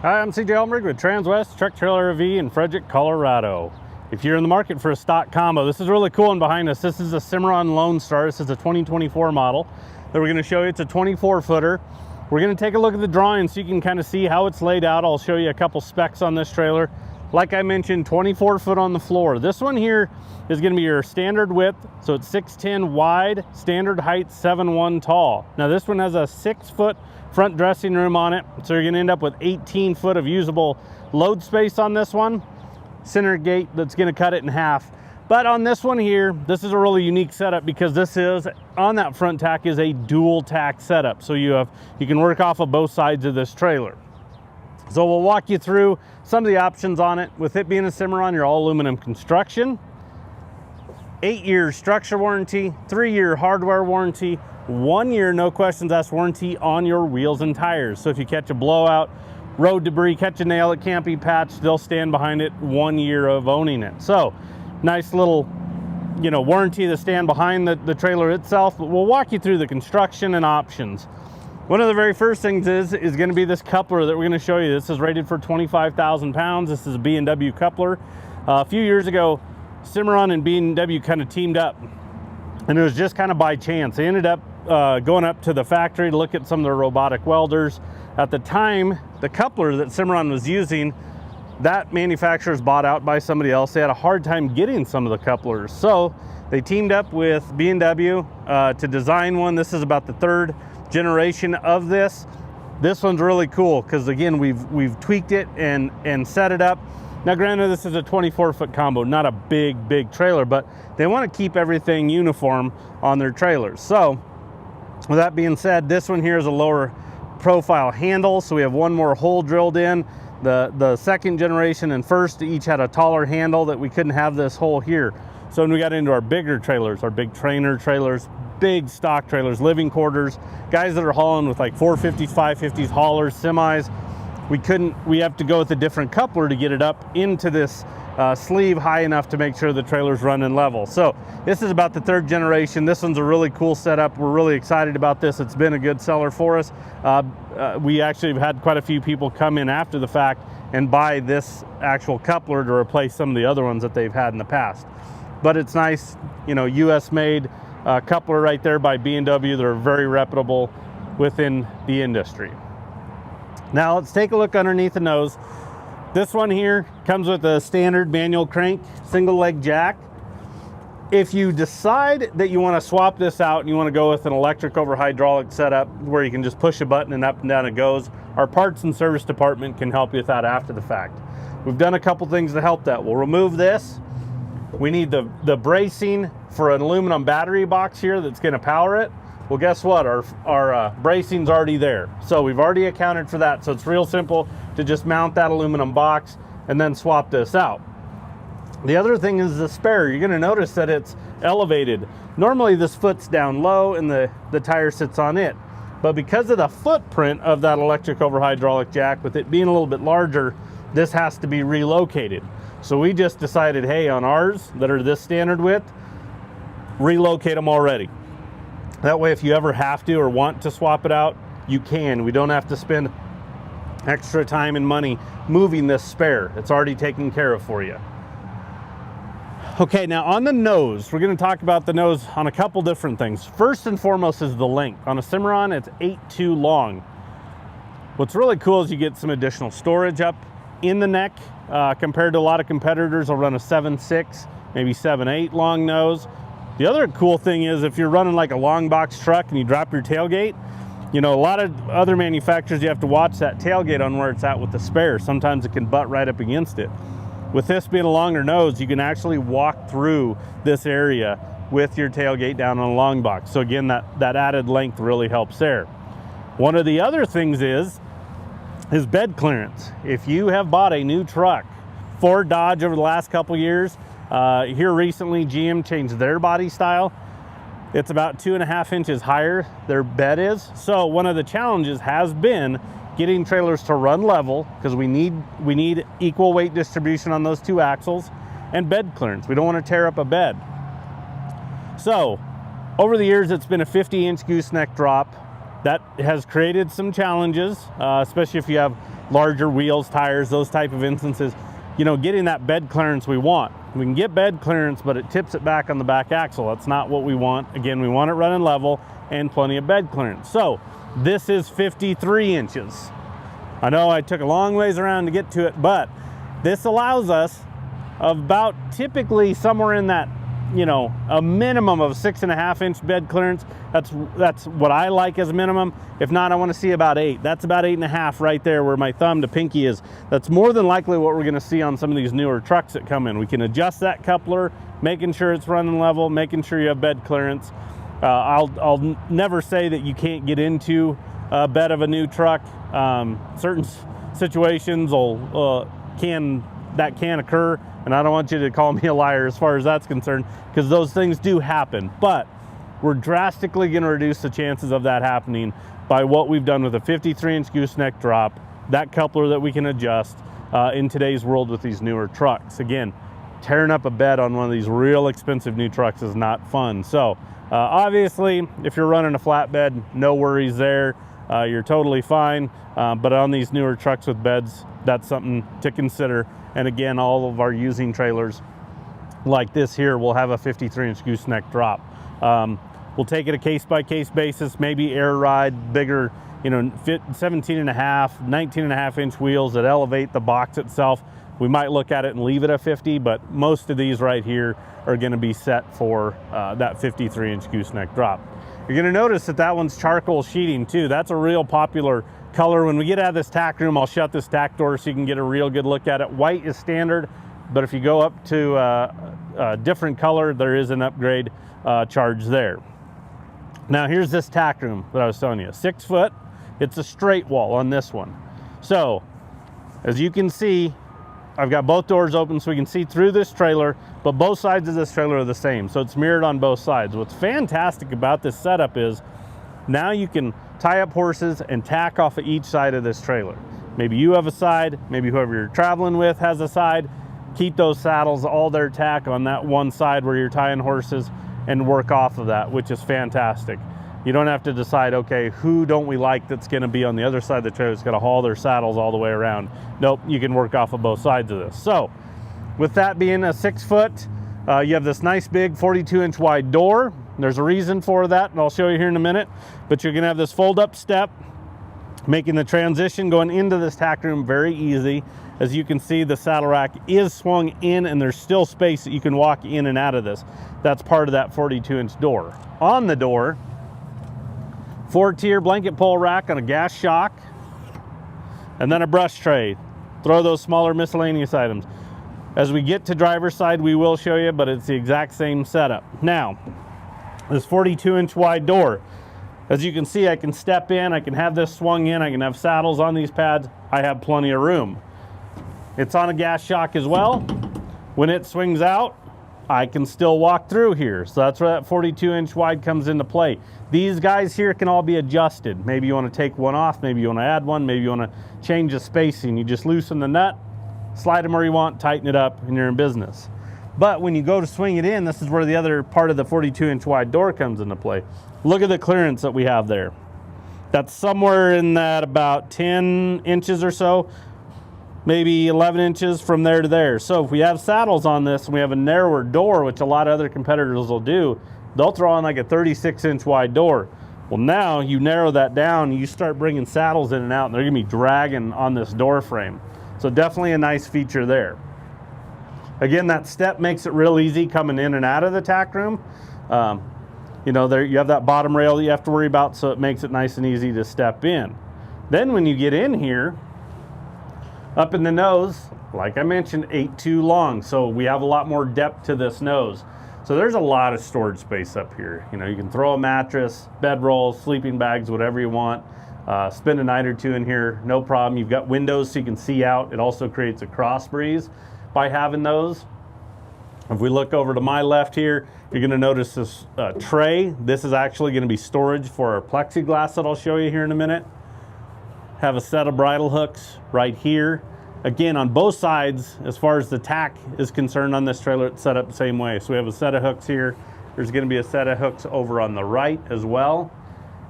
Hi, I'm CJ Almrig with Transwest Truck Trailer RV in Frederick, Colorado. If you're in the market for a stock combo, this is a really cool one behind us. This is a Cimarron Lonestar. This is a 2024 model that we're going to show you. It's a 24-footer. We're going to take a look at the drawing so you can kind of see how it's laid out. I'll show you a couple specs on this trailer. Like I mentioned, 24 foot on the floor. This one here is going to be your standard width, so it's 6'10 wide, standard height 7'1 tall. Now this one has a 6-foot front dressing room on it, so you're going to end up with 18 foot of usable load space on this one. Center gate that's going to cut it in half. But on this one here, this is a really unique setup because this is, on that front tack, is a dual tack setup. So you can work off of both sides of this trailer. So we'll walk you through some of the options on it. With it being a Cimarron, you're all aluminum construction, 8-year structure warranty, 3-year hardware warranty, 1 year no questions asked warranty on your wheels and tires. So if you catch a blowout, road debris, catch a nail, it can't be patched, they'll stand behind it 1 year of owning it. So nice little, warranty to stand behind the trailer itself. But we'll walk you through the construction and options. One of the very first things is going to be this coupler that we're going to show you. This is rated for 25,000 pounds. This is a B&W coupler. A few years ago, Cimarron and B&W kind of teamed up, and it was just kind of by chance. They ended up going up to the factory to look at some of their robotic welders. At the time, the coupler that Cimarron was using, that manufacturer was bought out by somebody else. They had a hard time getting some of the couplers. So they teamed up with B&W to design one. This is about the 3rd generation of this. This one's really cool because, again, we've tweaked it and set it up. Now granted, this is a 24-foot combo, not a big trailer, but they want to keep everything uniform on their trailers. So with that being said, this one here is a lower profile handle, so we have one more hole drilled in. The 2nd generation and 1st each had a taller handle that we couldn't have this hole here. So when we got into our bigger trailers, our big trainer trailers, big stock trailers, living quarters, guys that are hauling with like 450s, 550s, haulers, semis, we have to go with a different coupler to get it up into this sleeve high enough to make sure the trailer's running level. So this is about the 3rd generation. This one's a really cool setup. We're really excited about this. It's been a good seller for us. We actually have had quite a few people come in after the fact and buy this actual coupler to replace some of the other ones that they've had in the past. But it's nice, US made coupler right there by B&W. They're very reputable within the industry. Now let's take a look underneath the nose. This one here comes with a standard manual crank, single leg jack. If you decide that you want to swap this out and you want to go with an electric over hydraulic setup where you can just push a button and up and down it goes, our parts and service department can help you with that after the fact. We've done a couple things to help that. We'll remove this. We need the bracing for an aluminum battery box here that's going to power it. Well, guess what? Our bracing's already there. So we've already accounted for that. So it's real simple to just mount that aluminum box and then swap this out. The other thing is the spare. You're going to notice that it's elevated. Normally this foot's down low and the tire sits on it. But because of the footprint of that electric over hydraulic jack, with it being a little bit larger, this has to be relocated. So we just decided, hey, on ours that are this standard width, relocate them already. That way, if you ever have to or want to swap it out, you can. We don't have to spend extra time and money moving this spare. It's already taken care of for you. Okay, now on the nose, we're going to talk about the nose on a couple different things. First and foremost is the length. On a Cimarron, it's 8'2" long. What's really cool is you get some additional storage up in the neck compared to a lot of competitors will run a 7'6", maybe 7'8" long nose. The other cool thing is if you're running like a long box truck and you drop your tailgate, a lot of other manufacturers, you have to watch that tailgate on where it's at with the spare. Sometimes it can butt right up against it. With this being a longer nose, you can actually walk through this area with your tailgate down on a long box. So again, that added length really helps there. One of the other things is bed clearance. If you have bought a new truck, Ford, Dodge over the last couple years, here recently GM changed their body style. It's about 2.5 inches higher their bed is. So one of the challenges has been getting trailers to run level because we need equal weight distribution on those 2 axles and bed clearance. We don't want to tear up a bed. So over the years, it's been a 50-inch gooseneck drop. That has created some challenges, especially if you have larger wheels, tires, those type of instances. You know, getting that bed clearance we want. We can get bed clearance, but it tips it back on the back axle. That's not what we want. Again, we want it running level and plenty of bed clearance. So this is 53 inches. I know I took a long ways around to get to it, but this allows us about typically somewhere in that, you know, a minimum of 6.5 inch bed clearance. That's what I like as a minimum. If not, I want to see about 8. That's about 8.5 right there where my thumb to pinky is. That's more than likely what we're going to see on some of these newer trucks that come in. We can adjust that coupler, making sure it's running level, making sure you have bed clearance. I'll never say that you can't get into a bed of a new truck. Certain situations can occur, and I don't want you to call me a liar as far as that's concerned, because those things do happen. But we're drastically going to reduce the chances of that happening by what we've done with a 53-inch gooseneck drop, that coupler that we can adjust in today's world with these newer trucks. Again, tearing up a bed on one of these real expensive new trucks is not fun. So obviously, if you're running a flatbed, no worries there. You're totally fine. But on these newer trucks with beds, that's something to consider. And again, all of our using trailers like this here will have a 53-inch gooseneck drop. We'll take it a case-by-case basis, maybe air ride, bigger, you know, 17.5, 19.5-inch wheels that elevate the box itself. We might look at it and leave it at 50, but most of these right here are going to be set for that 53-inch gooseneck drop. You're going to notice that that one's charcoal sheeting too. That's a real popular color. When we get out of this tack room, I'll shut this tack door so you can get a real good look at it. White is standard, but if you go up to a different color, there is an upgrade charge there. Now here's this tack room that I was telling you, 6 foot. It's a straight wall on this one. So as you can see, I've got both doors open so we can see through this trailer, but both sides of this trailer are the same. So it's mirrored on both sides. What's fantastic about this setup is now you can tie up horses and tack off of each side of this trailer. Maybe you have a side, maybe whoever you're traveling with has a side. Keep those saddles, all their tack on that one side where you're tying horses and work off of that, which is fantastic. You don't have to decide, okay, who don't we like that's going to be on the other side of the trailer that's going to haul their saddles all the way around. Nope, you can work off of both sides of this. So with that being a 6 foot, you have this nice big 42-inch wide door. There's a reason for that, and I'll show you here in a minute. But you're going to have this fold-up step, making the transition going into this tack room very easy. As you can see, the saddle rack is swung in, and there's still space that you can walk in and out of this. That's part of that 42-inch door. On the door, 4-tier blanket pole rack on a gas shock, and then a brush tray. Throw those smaller miscellaneous items. As we get to driver's side, we will show you, but it's the exact same setup. Now, this 42-inch wide door, as you can see, I can step in, I can have this swung in, I can have saddles on these pads. I have plenty of room. It's on a gas shock as well. When it swings out, I can still walk through here. So that's where that 42-inch wide comes into play. These guys here can all be adjusted. Maybe you want to take one off, maybe you want to add one, maybe you want to change the spacing. You just loosen the nut, slide them where you want, tighten it up, and you're in business. But when you go to swing it in, this is where the other part of the 42-inch wide door comes into play. Look at the clearance that we have there. That's somewhere in that about 10 inches or so, maybe 11 inches from there to there. So if we have saddles on this and we have a narrower door, which a lot of other competitors will do, they'll throw on like a 36-inch wide door. Well, now you narrow that down, you start bringing saddles in and out, and they're gonna be dragging on this door frame. So definitely a nice feature there. Again, that step makes it real easy coming in and out of the tack room. You know, there you have that bottom rail that you have to worry about, so it makes it nice and easy to step in. Then when you get in here, up in the nose, like I mentioned, 8'2" long, so we have a lot more depth to this nose. So there's a lot of storage space up here. You know, you can throw a mattress, bedrolls, sleeping bags, whatever you want. Spend a night or two in here, no problem. You've got windows so you can see out. It also creates a cross breeze by having those. If we look over to my left here, you're going to notice this tray. This is actually going to be storage for our plexiglass that I'll show you here in a minute. Have a set of bridle hooks right here. Again, on both sides, as far as the tack is concerned on this trailer, it's set up the same way. So we have a set of hooks here. There's going to be a set of hooks over on the right as well.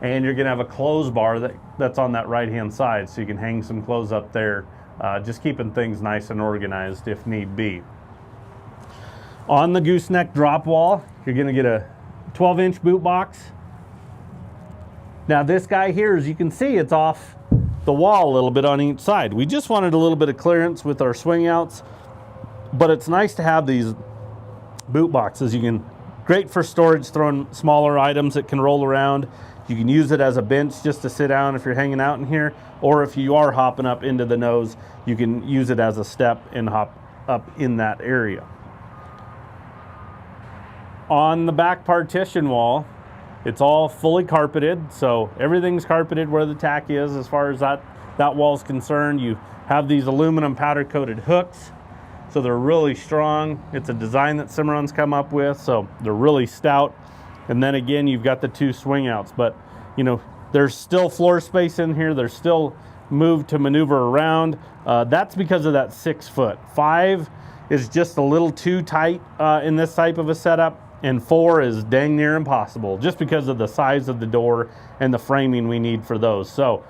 and you're gonna have a clothes bar that's on that right-hand side, so you can hang some clothes up there, just keeping things nice and organized if need be. On the gooseneck drop wall, you're gonna get a 12-inch boot box. Now this guy here, as you can see, it's off the wall a little bit on each side. We just wanted a little bit of clearance with our swing outs, but it's nice to have these boot boxes. Great for storage, throwing smaller items that can roll around. You can use it as a bench just to sit down if you're hanging out in here, or if you are hopping up into the nose, you can use it as a step and hop up in that area. On the back partition wall, it's all fully carpeted, so everything's carpeted where the tack is as far as that wall's concerned. You have these aluminum powder coated hooks, so they're really strong. It's a design that Cimarron's come up with, so they're really stout. And then again, you've got the two swing outs, but you know, there's still floor space in here. There's still move to maneuver around. That's because of that 6 foot. 5 is just a little too tight in this type of a setup, and 4 is dang near impossible just because of the size of the door and the framing we need for those. So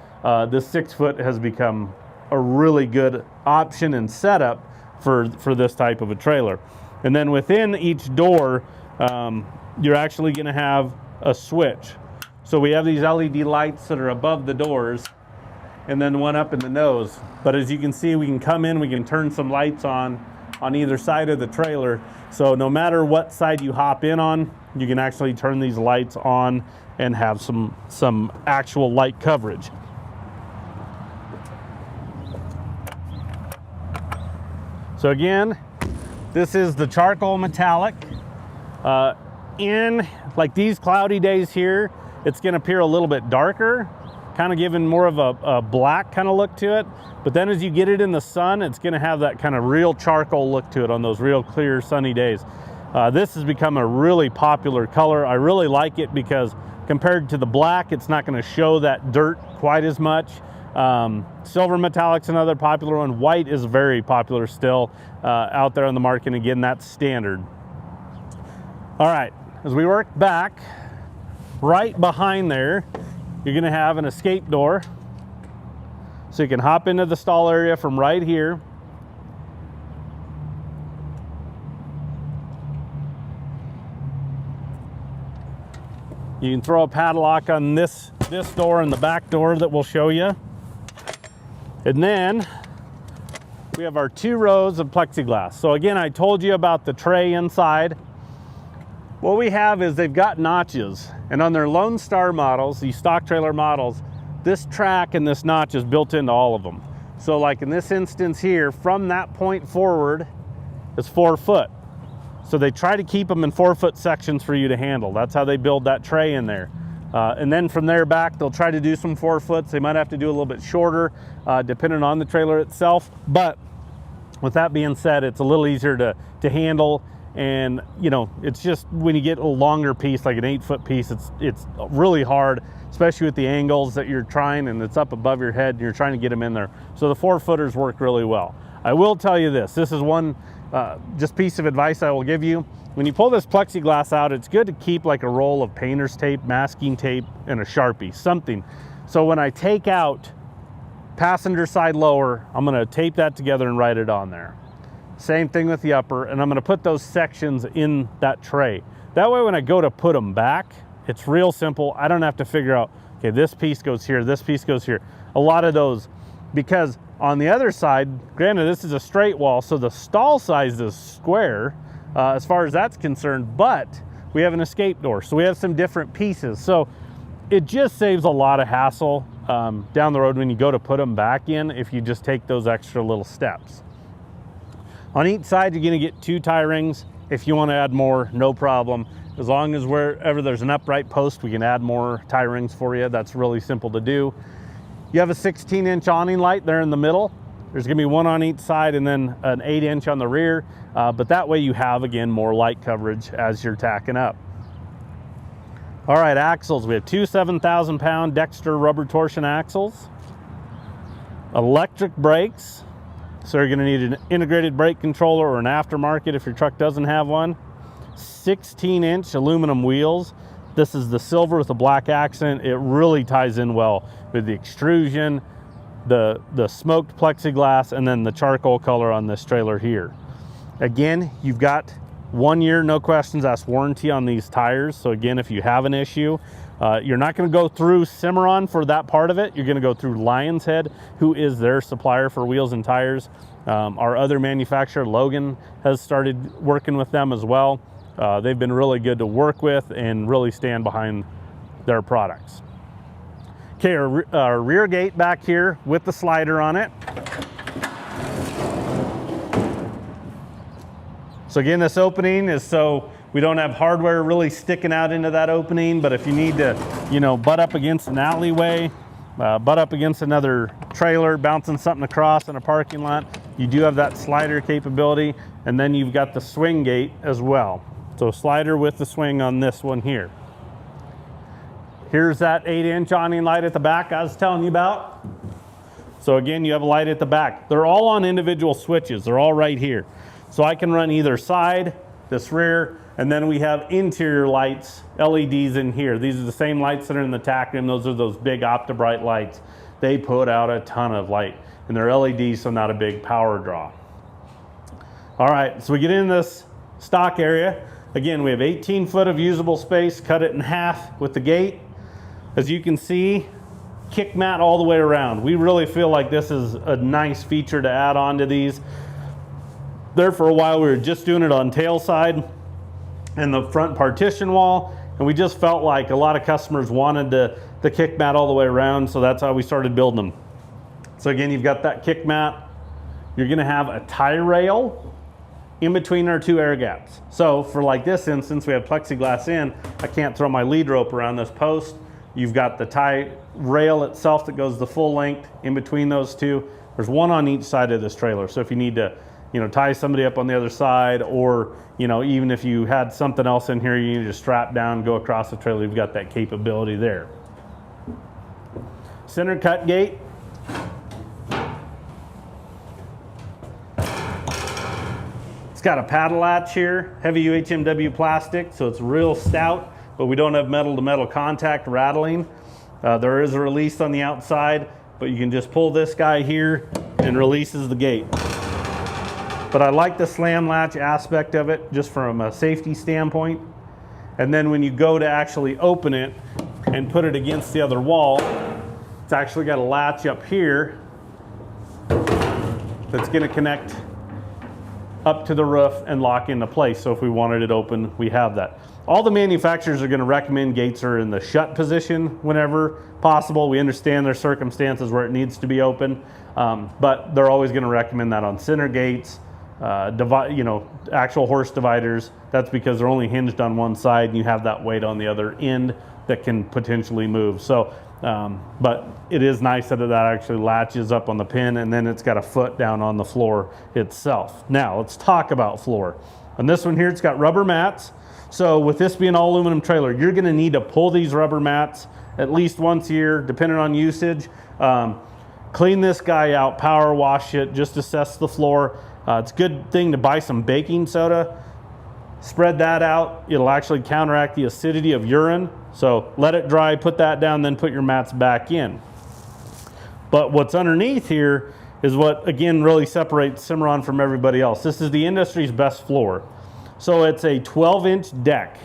this 6 foot has become a really good option and setup for this type of a trailer. And then within each door, you're actually gonna have a switch. So we have these LED lights that are above the doors and then one up in the nose. But as you can see, we can come in, we can turn some lights on either side of the trailer. So no matter what side you hop in on, you can actually turn these lights on and have some actual light coverage. So again, this is the charcoal metallic. In like these cloudy days here, it's gonna appear a little bit darker, kind of giving more of a black kind of look to it. But then as you get it in the sun, it's gonna have that kind of real charcoal look to it on those real clear sunny days. This has become a really popular color. I really like it because compared to the black, it's not gonna show that dirt quite as much. Silver metallic's another popular one. White is very popular still out there on the market. And again, that's standard. All right, as we work back, right behind there, you're gonna have an escape door. So you can hop into the stall area from right here. You can throw a padlock on this door and the back door that we'll show you. And then we have our 2 rows of plexiglass. So again, I told you about the tray inside. What we have is they've got notches, and on their Lonestar models, these stock trailer models, this track and this notch is built into all of them. So like in this instance here, from that point forward is 4 foot. So they try to keep them in 4 foot sections for you to handle. That's how they build that tray in there. And then from there back, they'll try to do some 4 foots. They might have to do a little bit shorter, depending on the trailer itself. But with that being said, it's a little easier to handle. And you know, it's just when you get a longer piece, like an 8 foot piece, it's really hard, especially with the angles that you're trying, and it's up above your head and you're trying to get them in there. So the 4 footers work really well. I will tell you this is one just piece of advice I will give you. When you pull this plexiglass out, it's good to keep like a roll of painter's tape, masking tape, and a Sharpie, something. So when I take out passenger side lower, I'm gonna tape that together and write it on there. Same thing with the upper, and I'm gonna put those sections in that tray. That way when I go to put them back, it's real simple. I don't have to figure out, okay, this piece goes here, this piece goes here. A lot of those, because on the other side, granted this is a straight wall, so the stall size is square as far as that's concerned, but we have an escape door, so we have some different pieces. So it just saves a lot of hassle down the road when you go to put them back in if you just take those extra little steps. On each side, you're gonna get 2 tie rings. If you wanna add more, no problem. As long as wherever there's an upright post, we can add more tie rings for you. That's really simple to do. You have a 16-inch awning light there in the middle. There's gonna be 1 on each side and then an 8-inch on the rear. But that way you have, again, more light coverage as you're tacking up. All right, axles. We have 2 7,000-pound Dexter rubber torsion axles. Electric brakes. So you're gonna need an integrated brake controller or an aftermarket if your truck doesn't have one. 16-inch aluminum wheels. This is the silver with the black accent. It really ties in well with the extrusion, the smoked plexiglass, and then the charcoal color on this trailer here. Again, you've got 1 year, no questions asked warranty on these tires. So again, if you have an issue, you're not going to go through Cimarron for that part of it. You're going to go through Lion's Head, who is their supplier for wheels and tires. Our other manufacturer, Logan, has started working with them as well. They've been really good to work with and really stand behind their products. Okay, our rear gate back here with the slider on it. So again, this opening is so we don't have hardware really sticking out into that opening, but if you need to, you know, butt up against an alleyway, butt up against another trailer, bouncing something across in a parking lot, you do have that slider capability, and then you've got the swing gate as well. So slider with the swing on this one here. Here's that 8-inch awning light at the back I was telling you about. So again, you have a light at the back. They're all on individual switches. They're all right here. So I can run either side, this rear, and then we have interior lights, LEDs in here. These are the same lights that are in the Tack room. Those are those big OptiBrite lights. They put out a ton of light, and they're LEDs, so not a big power draw. All right, so we get in this stock area. Again, we have 18 foot of usable space, cut it in half with the gate. As you can see, kick mat all the way around. We really feel like this is a nice feature to add on to these. There for a while, we were just doing it on tail side and the front partition wall, and we just felt like a lot of customers wanted the kick mat all the way around, so that's how we started building them. So again, you've got that kick mat. You're gonna have a tie rail in between our two air gaps. So for like this instance, we have plexiglass in, I can't throw my lead rope around this post. You've got the tie rail itself that goes the full length in between those two. There's one on each side of this trailer. So if you need to, you know, tie somebody up on the other side, or, you know, even if you had something else in here, you need to strap down, go across the trailer, you've got that capability there. Center cut gate. It's got a paddle latch here, heavy UHMW plastic, so it's real stout, but we don't have metal to metal contact rattling. There is a release on the outside, but you can just pull this guy here and releases the gate. But I like the slam latch aspect of it just from a safety standpoint. And then when you go to actually open it and put it against the other wall, it's actually got a latch up here that's going to connect up to the roof and lock into place. So if we wanted it open, we have that. All the manufacturers are going to recommend gates are in the shut position whenever possible. We understand their circumstances where it needs to be open, but they're always going to recommend that on center gates, you know, actual horse dividers. That's because they're only hinged on one side and you have that weight on the other end that can potentially move. So, but it is nice that that actually latches up on the pin, and then it's got a foot down on the floor itself. Now let's talk about floor. On this one here, it's got rubber mats. So with this being all aluminum trailer, you're gonna need to pull these rubber mats at least once a year, depending on usage. Clean this guy out, power wash it, just assess the floor. It's a good thing to buy some baking soda, spread that out. It'll actually counteract the acidity of urine. So let it dry, put that down, then put your mats back in. But what's underneath here is what, again, really separates Cimarron from everybody else. This is the industry's best floor. So it's a 12-inch deck.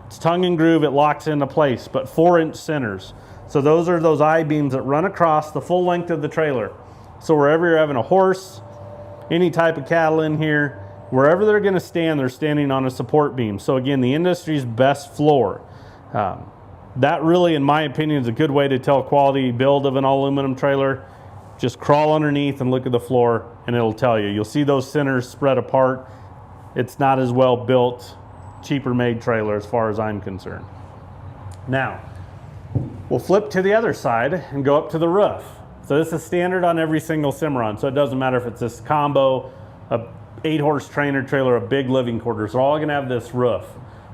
It's tongue and groove, it locks into place, but 4-inch centers. So those are those I-beams that run across the full length of the trailer. So wherever you're having a horse, any type of cattle in here, wherever they're gonna stand, they're standing on a support beam. So again, the industry's best floor. That really, in my opinion, is a good way to tell quality build of an all aluminum trailer. Just crawl underneath and look at the floor and it'll tell you. You'll see those centers spread apart. It's not as well built, cheaper made trailer as far as I'm concerned. Now, we'll flip to the other side and go up to the roof. So this is standard on every single Cimarron. So it doesn't matter if it's this combo, a 8-horse trainer trailer, a big living quarters, they're all gonna have this roof.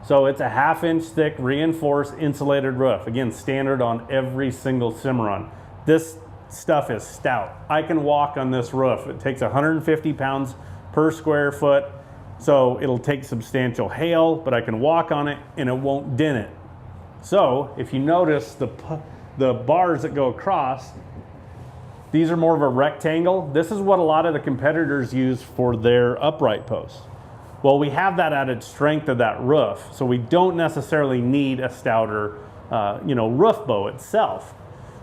So it's a 1/2-inch thick reinforced insulated roof. Again, standard on every single Cimarron. This stuff is stout. I can walk on this roof. It takes 150 pounds per square foot. So it'll take substantial hail, but I can walk on it and it won't dent it. So if you notice the bars that go across, these are more of a rectangle. This is what a lot of the competitors use for their upright posts. Well, we have that added strength of that roof, so we don't necessarily need a stouter roof bow itself.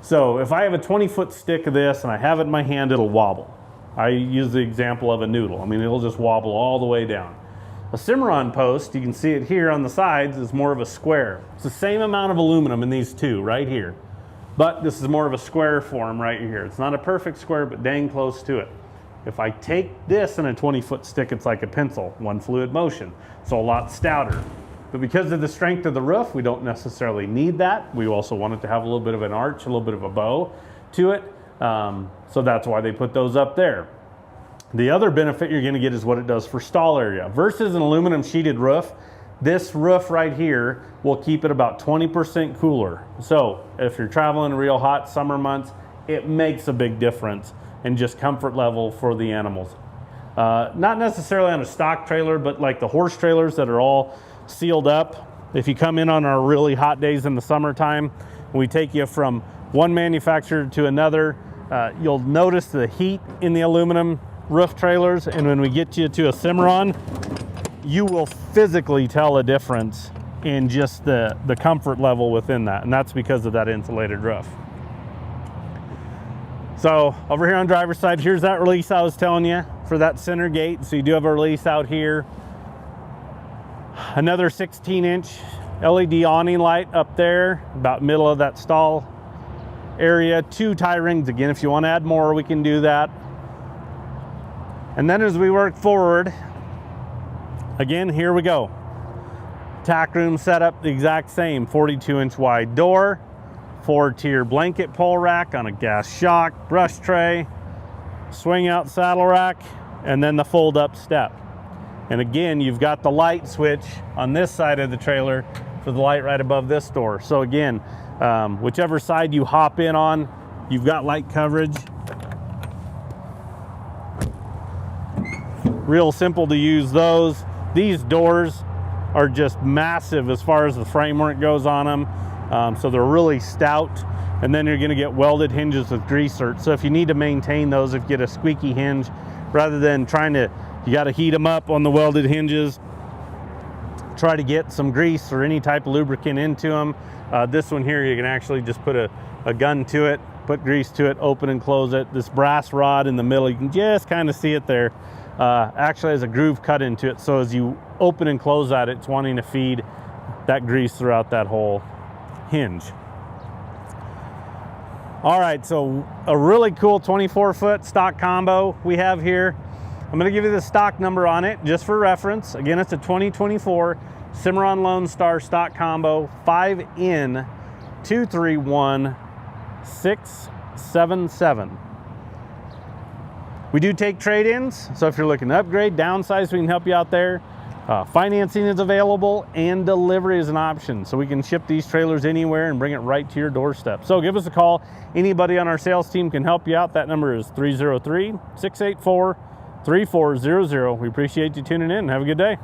So if I have a 20-foot stick of this and I have it in my hand, it'll wobble. I use the example of a noodle. I mean, it'll just wobble all the way down. A Cimarron post, you can see it here on the sides, is more of a square. It's the same amount of aluminum in these two right here, but this is more of a square form right here. It's not a perfect square, but dang close to it. If I take this in a 20-foot stick, it's like a pencil, one fluid motion, so a lot stouter. But because of the strength of the roof, we don't necessarily need that. We also want it to have a little bit of an arch, a little bit of a bow to it. So that's why they put those up there. The other benefit you're gonna get is what it does for stall area. Versus an aluminum sheeted roof, this roof right here will keep it about 20% cooler. So if you're traveling real hot summer months, it makes a big difference in just comfort level for the animals. Not necessarily on a stock trailer, but like the horse trailers that are all sealed up. If you come in on our really hot days in the summertime, we take you from one manufacturer to another, you'll notice the heat in the aluminum roof trailers, and when we get you to a Cimarron, you will physically tell a difference in just the comfort level within that, and that's because of that insulated roof. So over here on driver's side, here's that release I was telling you for that center gate. So you do have a release out here. Another 16-inch LED awning light up there, about middle of that stall area. 2 tie rings. Again, if you want to add more, we can do that. And then as we work forward, again, here we go. Tack room setup, the exact same. 42-inch wide door, 4-tier blanket pole rack on a gas shock, brush tray, swing out saddle rack, and then the fold up step. And again, you've got the light switch on this side of the trailer for the light right above this door. So again, whichever side you hop in on, you've got light coverage. Real simple to use those. These doors are just massive as far as the framework goes on them. So they're really stout. And then you're gonna get welded hinges with greaser. So if you need to maintain those, if you get a squeaky hinge, rather than trying to, you gotta heat them up on the welded hinges, try to get some grease or any type of lubricant into them. This one here, you can actually just put a gun to it, put grease to it, open and close it. This brass rod in the middle, you can just kind of see it there. Actually has a groove cut into it. So as you open and close that, it's wanting to feed that grease throughout that whole hinge. All right, so a really cool 24-foot stock combo we have here. I'm gonna give you the stock number on it just for reference. Again, it's a 2024 Cimarron Lonestar Stock Combo 5N 231677. We do take trade-ins, so if you're looking to upgrade, downsize, we can help you out there. Financing is available and delivery is an option. So we can ship these trailers anywhere and bring it right to your doorstep. So give us a call. Anybody on our sales team can help you out. That number is 303-684-3400. We appreciate you tuning in. Have a good day.